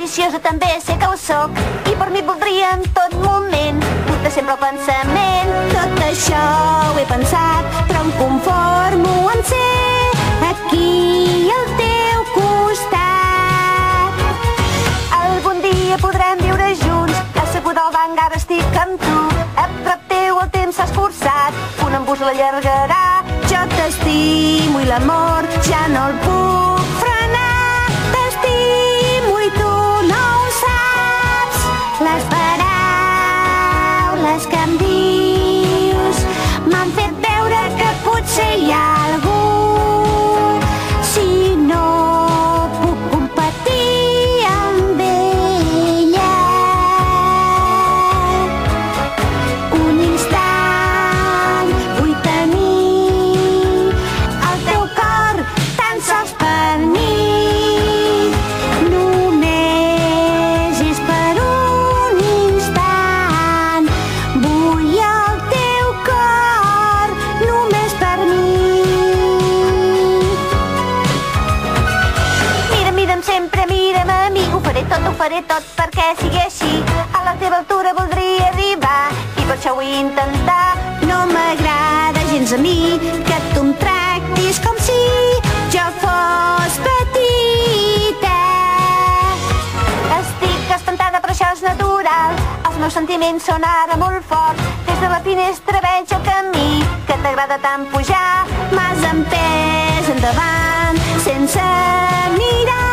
avariciosa també sé que ho sóc, i per mi voldria en tot moment portar sempre el pensament. Tot això ho he pensat, però em conformo en ser aquí al teu costat. Algun dia podrem viure junts, asseguda al banc ara estic amb tu. A prop teu el temps s'ha esforçat, un embús l'allargarà. Jo t'estimo i l'amor ja no el puc frenar. T'estimo i tu no ho saps. Les paraules que em dius m'han fet veure que potser hi ha algú. Si no puc competir amb ella, un instant vull tenir el teu cor tan sols per mi. Només és per un instant. Vull el teu cor només per mi. Mira'm sempre, mira'm amic, ho faré tot perquè sigui així. A la teva altura voldria arribar i per això vull intentar. No m'agrada gens a mi que tu em tractis com si jo fos petita. Estic espantada però això és natural. Els meus sentiments són ara molt forts. Des de la finestra veig el camí que t'agrada tant pujar. M'has empès endavant sense mirar.